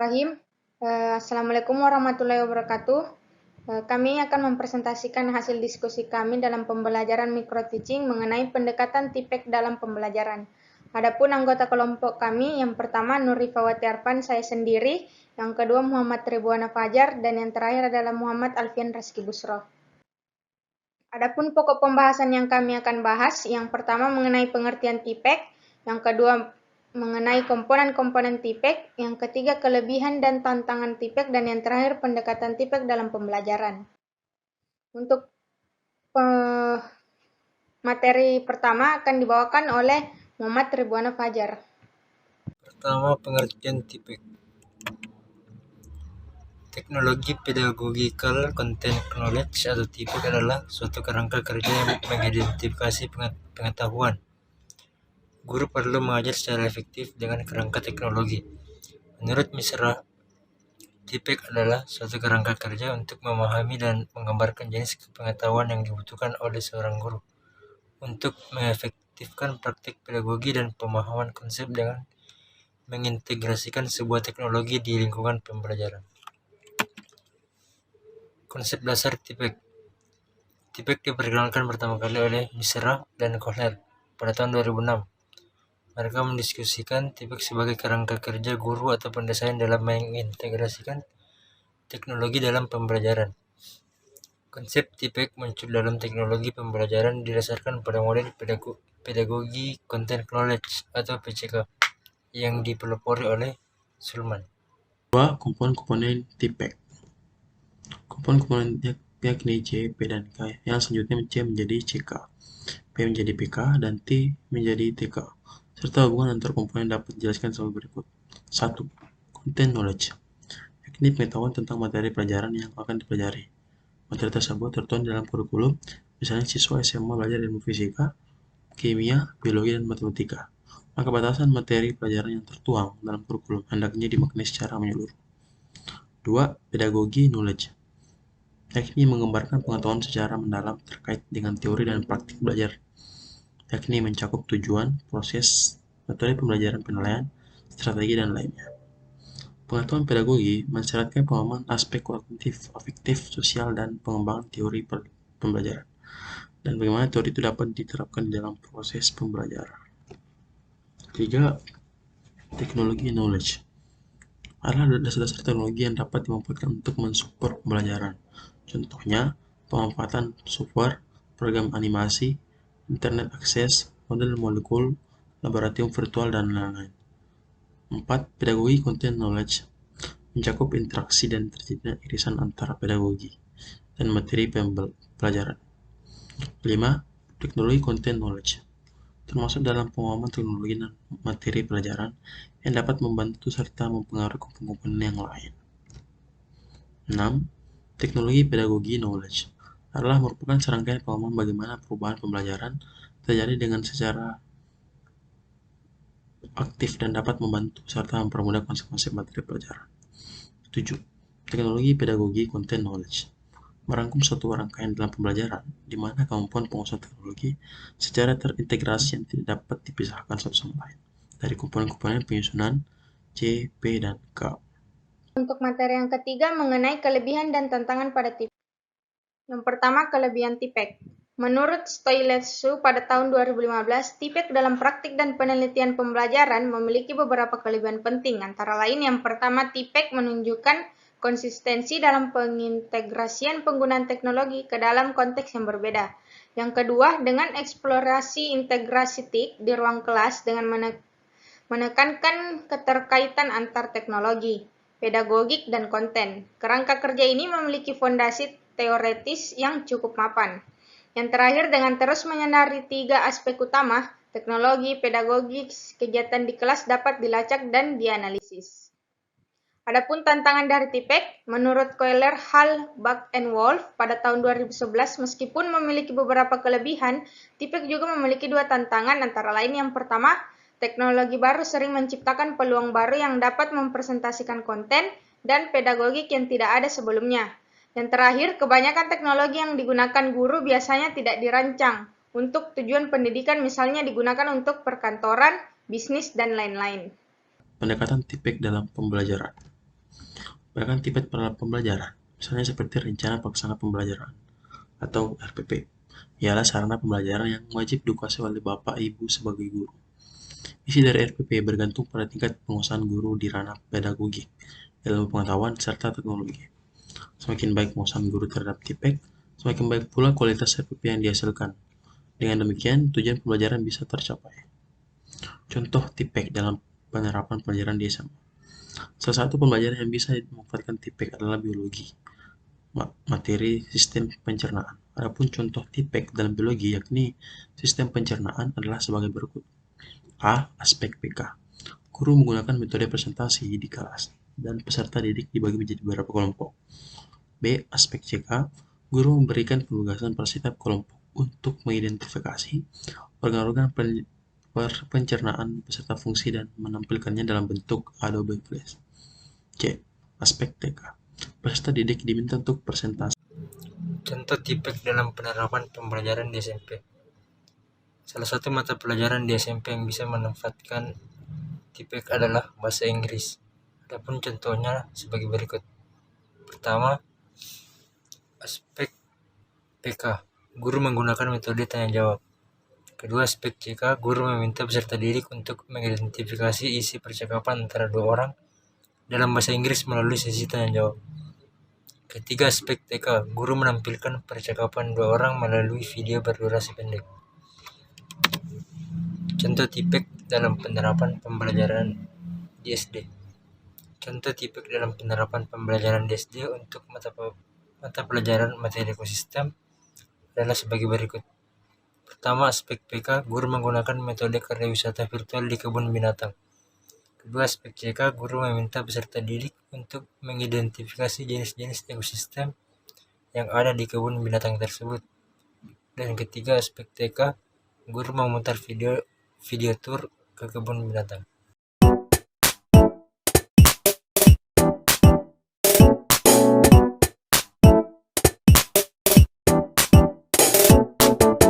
Rahim. Assalamualaikum warahmatullahi wabarakatuh. Kami akan mempresentasikan hasil diskusi kami dalam pembelajaran micro teaching mengenai pendekatan TIPEK dalam pembelajaran. Adapun anggota kelompok kami, yang pertama Nur Rifawati Arfan, saya sendiri, yang kedua Muhammad Ridwana Fajar, dan yang terakhir adalah Muhammad Alfian Rizky Busro. Adapun pokok pembahasan yang kami akan bahas, yang pertama mengenai pengertian TIPEK, yang kedua mengenai komponen-komponen TIPEK, yang ketiga kelebihan dan tantangan TIPEK, dan yang terakhir pendekatan TIPEK dalam pembelajaran. Untuk materi pertama akan dibawakan oleh Muhammad Ridwana Fajar. Pertama, pengertian TIPEK. Teknologi Pedagogical Content Knowledge atau TIPEK adalah suatu kerangka kerja yang mengidentifikasi pengetahuan. Guru perlu mengajar secara efektif dengan kerangka teknologi. Menurut Misra, TIPEK adalah suatu kerangka kerja untuk memahami dan menggambarkan jenis pengetahuan yang dibutuhkan oleh seorang guru untuk mengefektifkan praktik pedagogi dan pemahaman konsep dengan mengintegrasikan sebuah teknologi di lingkungan pembelajaran. Konsep dasar TIPEK. TIPEK diperkenalkan pertama kali oleh Misra dan Kohler pada tahun 2006. Mereka mendiskusikan TIPEK sebagai kerangka kerja guru atau pendesain dalam mengintegrasikan teknologi dalam pembelajaran. Konsep TIPEK muncul dalam teknologi pembelajaran didasarkan pada model pedagogi content knowledge atau PCK yang dipelopori oleh Sulman. Dua komponen TIPEK. Komponen yakni C, P, dan K. Yang selanjutnya C menjadi CK, P menjadi PK, dan T menjadi TK. Serta hubungan antar komponen dapat dijelaskan sebagai berikut. 1. Content knowledge, yakni pengetahuan tentang materi pelajaran yang akan dipelajari. Materi tersebut tertuang dalam kurikulum, misalnya siswa SMA belajar ilmu fisika, kimia, biologi, dan matematika. Maka batasan materi pelajaran yang tertuang dalam kurikulum hendaknya dimaknai secara menyeluruh. 2. Pedagogi knowledge, yakni menggambarkan pengetahuan secara mendalam terkait dengan teori dan praktik belajar, yakni mencakup tujuan, proses, metode pembelajaran, penilaian, strategi, dan lainnya. Pengetahuan pedagogi mensyaratkan pemahaman aspek kognitif, afektif, sosial, dan pengembangan teori pembelajaran, dan bagaimana teori itu dapat diterapkan dalam proses pembelajaran. 3. Teknologi knowledge adalah dasar-dasar teknologi yang dapat dimanfaatkan untuk mensupport pembelajaran. Contohnya, pemanfaatan software, program animasi, internet akses, model molekul, laboratorium virtual, dan lain-lain. 4. Pedagogi content knowledge mencakup interaksi dan terjadinya irisan antara pedagogi dan materi pelajaran. 5. Teknologi content knowledge termasuk dalam pemahaman teknologi dan materi pelajaran yang dapat membantu serta mempengaruhi komponen yang lain. 6. Teknologi pedagogi knowledge adalah merupakan serangkaian pemahaman bagaimana perubahan pembelajaran terjadi dengan secara aktif dan dapat membantu serta mempermudah konsep-konsep materi pelajaran. 7. Teknologi pedagogi content knowledge merangkum suatu rangkaian dalam pembelajaran di mana kemampuan penguasaan teknologi secara terintegrasi yang tidak dapat dipisahkan satu sama lain dari komponen-komponen penyusunan C, P, dan K. Untuk materi yang ketiga mengenai kelebihan dan tantangan pada TIPEK. Yang pertama, kelebihan TIPEK. Menurut Stoilescu pada tahun 2015, TIPEK dalam praktik dan penelitian pembelajaran memiliki beberapa kelebihan penting. Antara lain, yang pertama, TIPEK menunjukkan konsistensi dalam pengintegrasian penggunaan teknologi ke dalam konteks yang berbeda. Yang kedua, dengan eksplorasi integrasi TIK di ruang kelas dengan menekankan keterkaitan antar teknologi, pedagogik, dan konten. Kerangka kerja ini memiliki fondasi teoretis yang cukup mapan. Yang terakhir, dengan terus menyadari 3 aspek utama, teknologi, pedagogik, kegiatan di kelas dapat dilacak dan dianalisis. Adapun tantangan dari TIPEK, menurut Kohler, Hall, Buck, and Wolf pada tahun 2011, meskipun memiliki beberapa kelebihan, TIPEK juga memiliki 2 tantangan, antara lain yang pertama, teknologi baru sering menciptakan peluang baru yang dapat mempresentasikan konten dan pedagogik yang tidak ada sebelumnya. Yang terakhir, kebanyakan teknologi yang digunakan guru biasanya tidak dirancang untuk tujuan pendidikan, misalnya digunakan untuk perkantoran, bisnis, dan lain-lain. Pendekatan TIPEK dalam pembelajaran. Bahkan tipe pembelajaran, misalnya seperti rencana pelaksana pembelajaran atau RPP, ialah sarana pembelajaran yang wajib dikuasai oleh Bapak Ibu sebagai guru. Isi dari RPP bergantung pada tingkat penguasaan guru di ranah pedagogi, ilmu pengetahuan, serta teknologi. Semakin baik penguasaan guru terhadap TIPEK, semakin baik pula kualitas RPP yang dihasilkan. Dengan demikian, tujuan pembelajaran bisa tercapai. Contoh TIPEK dalam penerapan pelajaran di SMA. Salah satu pembelajaran yang bisa dimanfaatkan TIPEK adalah biologi, materi sistem pencernaan. Adapun contoh TIPEK dalam biologi yakni sistem pencernaan adalah sebagai berikut. A. Aspek PK. Guru menggunakan metode presentasi di kelas dan peserta didik dibagi menjadi beberapa kelompok. B. Aspek CK. Guru memberikan penugasan pada setiap kelompok untuk mengidentifikasi organ-organ pencernaan beserta fungsi dan menampilkannya dalam bentuk Adobe Flash. C. Aspek TK. Peserta didik diminta untuk presentasi. Contoh TIPEK dalam penerapan pembelajaran di SMP. Salah satu mata pelajaran di SMP yang bisa memanfaatkan TIPEK adalah bahasa Inggris. Adapun contohnya sebagai berikut. Pertama, aspek PK. Guru menggunakan metode tanya jawab. Kedua, aspek CK. Guru meminta peserta didik untuk mengidentifikasi isi percakapan antara dua orang dalam bahasa Inggris melalui sesi tanya jawab. Ketiga, aspek TK. Guru menampilkan percakapan dua orang melalui video berdurasi pendek. Contoh TIPEK dalam penerapan pembelajaran di SD. Contoh TIPEK dalam penerapan pembelajaran di SD untuk mata pelajaran materi ekosistem adalah sebagai berikut. Pertama, aspek PK. Guru menggunakan metode karya wisata virtual di kebun binatang. Kedua, aspek CK. Guru meminta peserta didik untuk mengidentifikasi jenis-jenis ekosistem yang ada di kebun binatang tersebut. Dan ketiga, aspek TK. Guru memutar video tour ke kebun binatang.